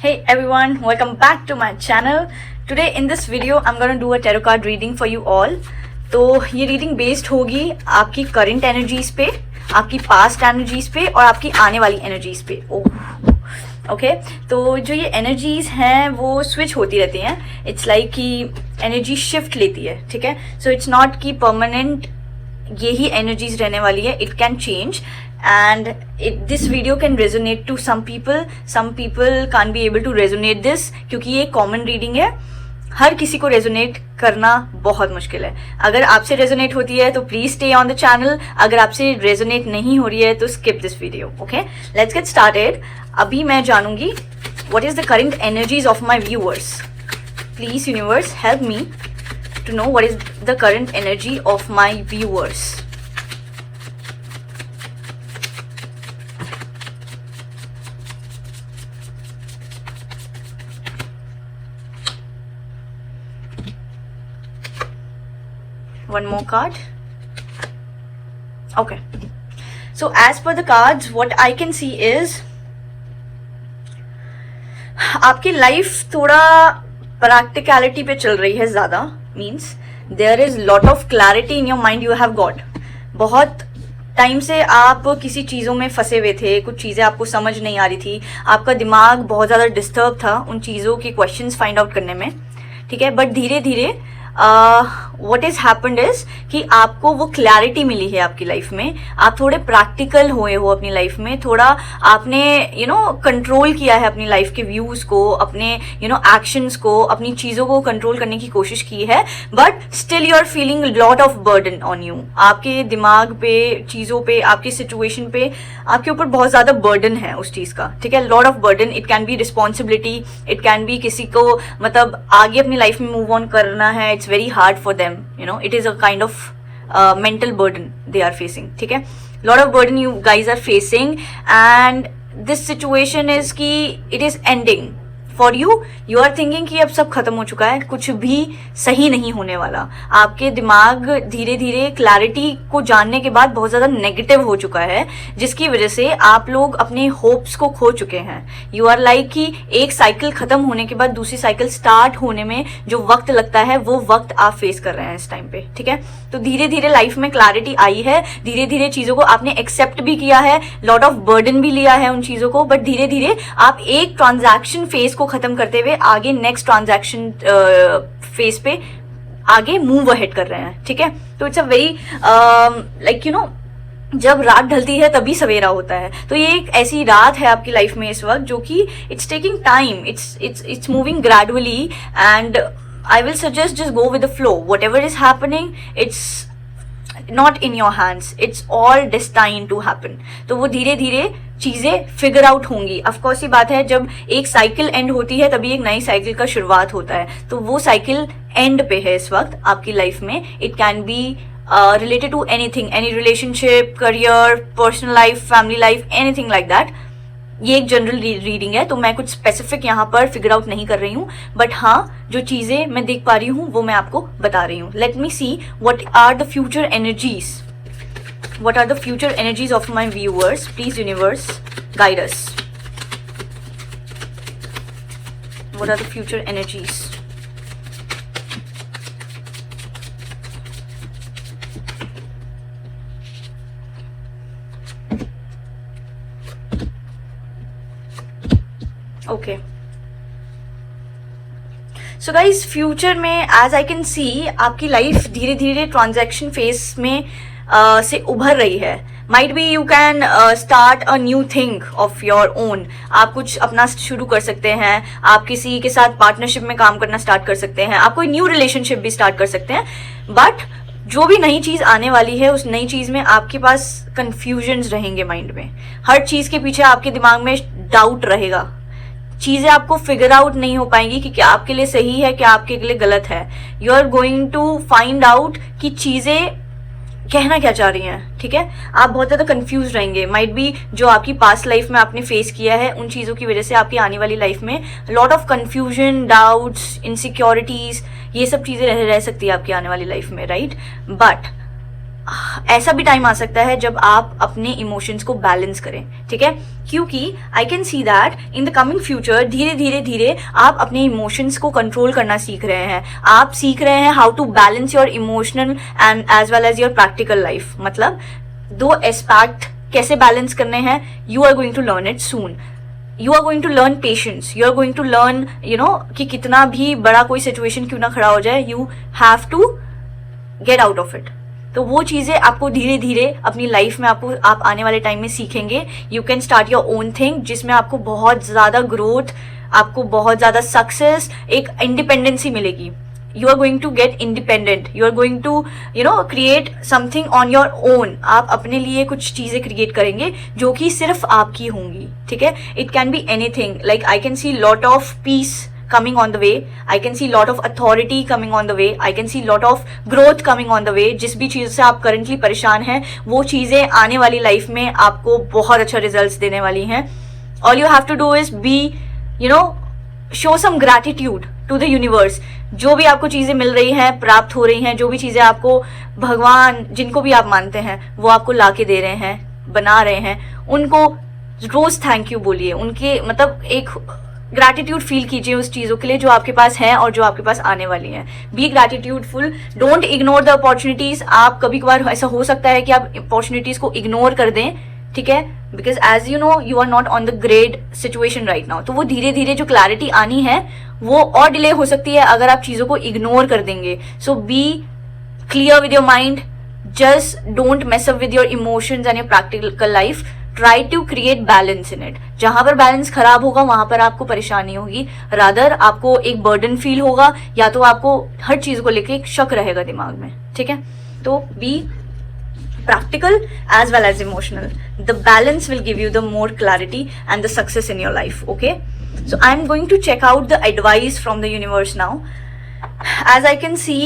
Hey everyone, welcome back to my channel. Today in this video I'm going to do a tarot card reading for you all. तो ये reading based होगी आपकी current energies पे, आपकी past energies पे और आपकी आने वाली एनर्जीज पे. ओके तो जो ये एनर्जीज हैं वो स्विच होती रहती हैं. इट्स लाइक कि एनर्जी शिफ्ट लेती है. ठीक है, सो इट्स नॉट कि परमानेंट यही एनर्जीज रहने वाली है. It can change and this video can resonate to some people can't be able to resonate this क्योंकि ये common reading है. हर किसी को resonate करना बहुत मुश्किल है. अगर आपसे resonate होती है तो please stay on the channel. अगर आपसे resonate नहीं हो रही है तो skip this video. Okay, let's get started. अभी मैं जानूंगी what is the current energies of my viewers. Please universe help me to know what is the current energy of my viewers. One more card. Okay, so as per the cards what I can see is आपकी life थोड़ा practicality पे चल रही है ज़्यादा. Means there is lot of clarity in your mind you have got. बहुत time से आप किसी चीज़ों में फंसे हुए थे, कुछ चीज़ें आपको समझ नहीं आ रही थी, आपका दिमाग बहुत ज़्यादा डिस्टर्ब था उन चीज़ों के क्वेश्चंस फाइंड आउट करने में. ठीक है, बट धीरे धीरे what is happened is कि आपको वो क्लैरिटी मिली है आपकी लाइफ में. आप थोड़े प्रैक्टिकल हुए हो अपनी लाइफ में. थोड़ा आपने कंट्रोल किया है अपनी लाइफ के व्यूज को, अपने एक्शंस को, अपनी चीज़ों को कंट्रोल करने की कोशिश की है. But still you are feeling lot of burden on you. आपके दिमाग पे, चीज़ों पे, आपकी सिचुएशन पे आपके ऊपर बहुत ज़्यादा बर्डन है उस चीज़ का. ठीक है, lot of burden. It can B responsibility, it can B किसी को मतलब आगे अपनी लाइफ में मूव ऑन करना है. It's very hard for them, it is a kind of mental burden they are facing. ठीक है, lot of burden you guys are facing and this situation is कि it is ending for you. You are thinking कि अब सब खत्म हो चुका है, कुछ भी सही नहीं होने वाला. आपके दिमाग धीरे धीरे क्लैरिटी को जानने के बाद बहुत ज़्यादा नेगेटिव हो चुका है, जिसकी वजह से आप लोग अपने होप्स को खो चुके हैं. यू आर लाइक कि एक साइकिल खत्म होने के बाद दूसरी साइकिल स्टार्ट होने में जो वक्त लगता है वो वक्त आप फेस कर रहे हैं इस टाइम पे. ठीक है, तो धीरे धीरे लाइफ में क्लैरिटी आई है. धीरे धीरे चीज़ों को आपने एक्सेप्ट भी किया है, लॉट ऑफ बर्डन भी लिया है उन चीज़ों को. बट धीरे धीरे आप एक ट्रांजैक्शन फेज को खत्म करते हुए आगे नेक्स्ट ट्रांजैक्शन फेज पे आगे मूव अहेड कर रहे हैं. ठीक है, तो इट्स अ वेरी लाइक जब रात ढलती है तभी सवेरा होता है. तो ये एक ऐसी रात है आपकी लाइफ में इस वक्त जो कि it's taking time, it's moving gradually and I will suggest just go with the flow. Whatever is happening it's not in your hands, it's all destined to happen. तो वो धीरे धीरे चीजें फिगर आउट होंगी. ऑफकोर्स ये बात है, जब एक साइकिल एंड होती है तभी एक नई साइकिल का शुरुआत होता है. तो वो साइकिल एंड पे है इस वक्त आपकी लाइफ में. It can be related to anything, any relationship, career, personal life, family life, anything like that. ये एक जनरल रीडिंग है तो मैं कुछ स्पेसिफिक यहाँ पर फिगर आउट नहीं कर रही हूँ. बट हाँ, जो चीजें मैं देख पा रही हूँ वो मैं आपको बता रही हूँ. Let me see what are the future energies. What are the future energies of my viewers? Please universe guide us. What are the future energies? Okay. So guys future में एज आई कैन सी आपकी life धीरे धीरे transaction phase में से उभर रही है. Might be you can start a new thing of your own. आप कुछ अपना शुरू कर सकते हैं, आप किसी के साथ पार्टनरशिप में काम करना स्टार्ट कर सकते हैं, आप कोई न्यू रिलेशनशिप भी स्टार्ट कर सकते हैं. बट जो भी नई चीज़ आने वाली है उस नई चीज़ में आपके पास कन्फ्यूजन्स रहेंगे माइंड में. हर चीज़ के पीछे आपके दिमाग में डाउट रहेगा. चीज़ें आपको फिगर आउट नहीं हो पाएंगी कि क्या आपके लिए सही है, क्या आपके लिए गलत है. You are going to find out कि चीज़ें कहना क्या चाह रही हैं. ठीक है, आप बहुत ज़्यादा कंफ्यूज रहेंगे. माइट बी जो आपकी पास्ट लाइफ में आपने फेस किया है उन चीज़ों की वजह से आपकी आने वाली लाइफ में lot of confusion, doubts, insecurities, ये सब चीज़ें रह सकती है आपकी आने वाली लाइफ में. राइट, बट ऐसा भी टाइम आ सकता है जब आप अपने इमोशंस को बैलेंस करें, ठीक है, क्योंकि I can see that in the coming future धीरे धीरे धीरे आप अपने इमोशंस को कंट्रोल करना सीख रहे हैं, आप सीख रहे हैं how to balance your emotional and as well as your practical life. मतलब दो एस्पेक्ट कैसे बैलेंस करने हैं, you are going to learn it soon. You are going to learn patience, you are going to learn कि कितना भी बड़ा कोई सिचुएशन क्यों ना खड़ा हो जाए, you have to get out of it. तो वो चीजें आपको धीरे धीरे अपनी लाइफ में आप आने वाले टाइम में सीखेंगे। You can start your own thing, जिसमें आपको बहुत ज्यादा ग्रोथ, आपको बहुत ज्यादा सक्सेस, एक इंडिपेंडेंसी मिलेगी। You are going to get independent, you are going to create something on your own. आप अपने लिए कुछ चीजें क्रिएट करेंगे जो कि सिर्फ आपकी होंगी, ठीक है। It can be anything, like I can see lot of peace coming on the way, I can see lot of authority coming on the way, I can see lot of growth coming on the way। जिस भी चीज से आप currently परेशान हैं वो चीजें आने वाली लाइफ में आपको बहुत अच्छा रिजल्ट्स देने वाली हैं। All you have to do is be, show some gratitude to the universe। जो भी आपको चीजें मिल रही हैं, प्राप्त हो रही हैं, जो भी चीजें आपको भगवान, जिनको भी आप मानते हैं, वो आपको लाके दे रहे हैं, बना रहे हैं, उनको रोज थैंक यू बोलिए। उनके मतलब एक ग्रैटिट्यूड फील कीजिए उस चीजों के लिए जो आपके पास है और जो आपके पास आने वाली हैं। Be gratitudeful, don't ignore the opportunities. आप कभी कभार ऐसा हो सकता है कि आप अपॉर्चुनिटीज को इग्नोर कर दें, ठीक है, because as you know you are not on the great situation right now. तो वो धीरे धीरे जो क्लैरिटी आनी है वो और डिले हो सकती है अगर आप चीजों को इग्नोर कर देंगे। So be clear with your mind, just don't mess up with your emotions and your practical life. Try to create balance in it. जहां पर बैलेंस खराब होगा वहां पर आपको परेशानी होगी, रादर आपको एक बर्डन फील होगा, या तो आपको हर चीज को लेके एक शक रहेगा दिमाग में, ठीक है। तो B practical as well as emotional. The balance will give you the more clarity and the success in your life, okay? So I'm going to check out the advice from the universe now. As I can see,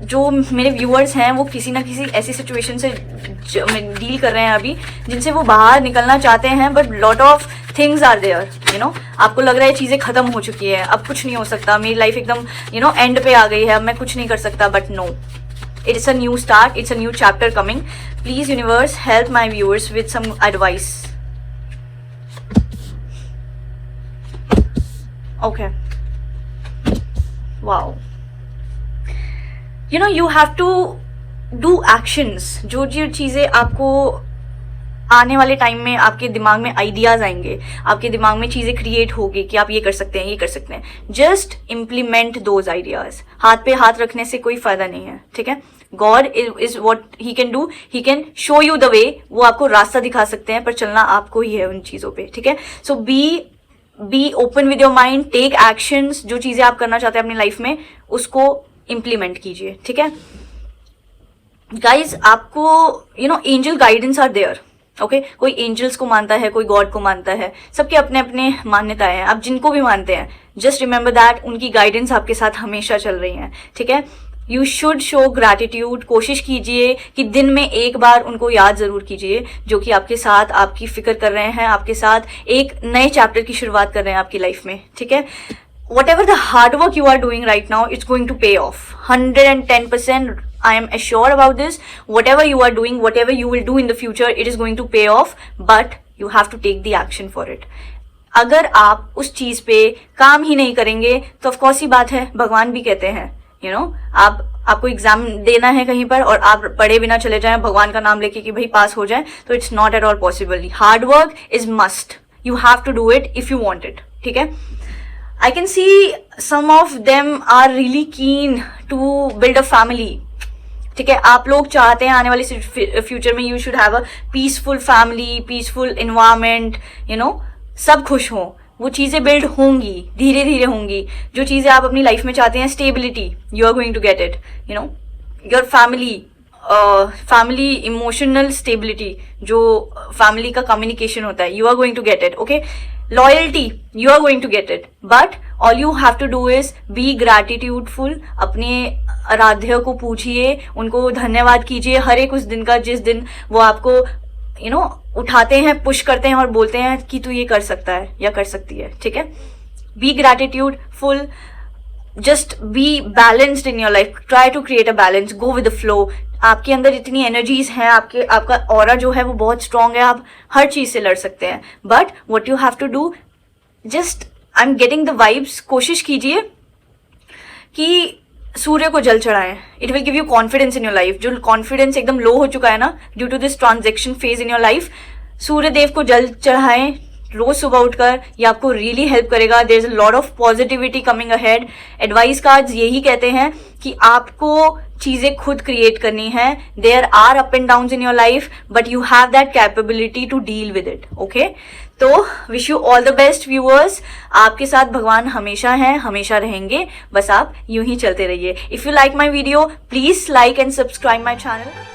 जो मेरे viewers हैं वो किसी ना किसी ऐसी situation से deal कर रहे हैं अभी, जिनसे वो बाहर निकलना चाहते हैं, but lot of things are there, आपको लग रहा है चीजें खत्म हो चुकी है, अब कुछ नहीं हो सकता, मेरी लाइफ एकदम एंड पे आ गई है, अब मैं कुछ नहीं कर सकता। But no, it's a new start, it's a new chapter coming. Please universe, help my viewers with some advice. Okay, wow, you have to do actions। जो चीजें आपको आने वाले टाइम में आपके दिमाग में आइडियाज आएंगे, आपके दिमाग में चीजें क्रिएट होगी कि आप ये कर सकते हैं, ये कर सकते हैं, जस्ट इम्प्लीमेंट दोज आइडियाज। हाथ पे हाथ रखने से कोई फायदा नहीं है, ठीक है। God is what he can do, he can show you the way. वो आपको रास्ता दिखा सकते हैं, पर चलना आपको ही है उन चीजों पे, ठीक है। So be open with your mind, take actions. जो चीजें आप करना चाहते हैं अपनी लाइफ में उसको इम्प्लीमेंट कीजिए, ठीक है। गाइज, आपको angel guidance are there, okay. कोई एंजल्स को मानता है, कोई गॉड को मानता है, सबके अपने अपने मान्यताएं हैं। आप जिनको भी मानते हैं, जस्ट रिमेंबर दैट उनकी गाइडेंस आपके साथ हमेशा चल रही है, ठीक है। You should show gratitude. कोशिश कीजिए कि दिन में एक बार उनको याद जरूर कीजिए, जो कि आपके साथ आपकी फिक्र कर रहे हैं, आपके साथ एक नए चैप्टर की शुरुआत कर रहे हैं आपकी लाइफ में, ठीक है। Whatever the hard work you are doing right now, it's going to pay off 110%. I am assured about this. Whatever you are doing, whatever you will do in the future, it is going to pay off, but you have to take the action for it. अगर आप उस चीज पे काम ही नहीं करेंगे तो of course ही बात है, भगवान भी कहते हैं आपको एग्जाम देना है कहीं पर और आप पढ़े बिना चले जाएं भगवान का नाम लेके कि भाई पास हो जाए, तो it's not at all possible. Hard work is must, you have to do it if you want it, ठीक है। I can see some of them are really keen to build a family, ठीक है। आप लोग चाहते हैं आने वाले फ्यूचर में you should have a peaceful family, peaceful environment, सब खुश हों। वो चीजें बिल्ड होंगी, धीरे धीरे होंगी। जो चीजें आप अपनी लाइफ में चाहते हैं, stability, you are going to get it, your family emotional stability, जो फैमिली का कम्युनिकेशन होता है, you are going to get it, okay। Loyalty, you are going to get it, but all you have to do is be gratitudeful। अपने आराध्य को पूछिए, उनको धन्यवाद कीजिए हर एक उस दिन का, जिस दिन वो आपको उठाते हैं, पुश करते हैं और बोलते हैं कि तू ये कर सकता है या कर सकती है, ठीक है। Be gratitudeful, just be balanced in your life, try to create a balance, go with the flow। आपके अंदर इतनी एनर्जीज हैं, आपका ऑरा जो है वो बहुत स्ट्रांग है, आप हर चीज से लड़ सकते हैं. But what you have to do, just I am getting the vibes, कोशिश कीजिए कि सूर्य को जल चढ़ाएं. It will give you confidence in your life. जो कॉन्फिडेंस एकदम लो हो चुका है ना due to this transaction phase in your life, Surya Dev को जल चढ़ाएं रोज सुबह उठकर. ये आपको रियली हेल्प करेगा. There is a lot of positivity coming ahead. Advice cards यही कहते हैं कि आपको चीजें खुद क्रिएट करनी है. There are up and down in your life, but you have that capability to deal with it. Okay, तो wish you all the best viewers. आपके साथ भगवान हमेशा हैं, हमेशा रहेंगे. बस आप यूं ही चलते रहिए. If you like my video, please like and subscribe my channel.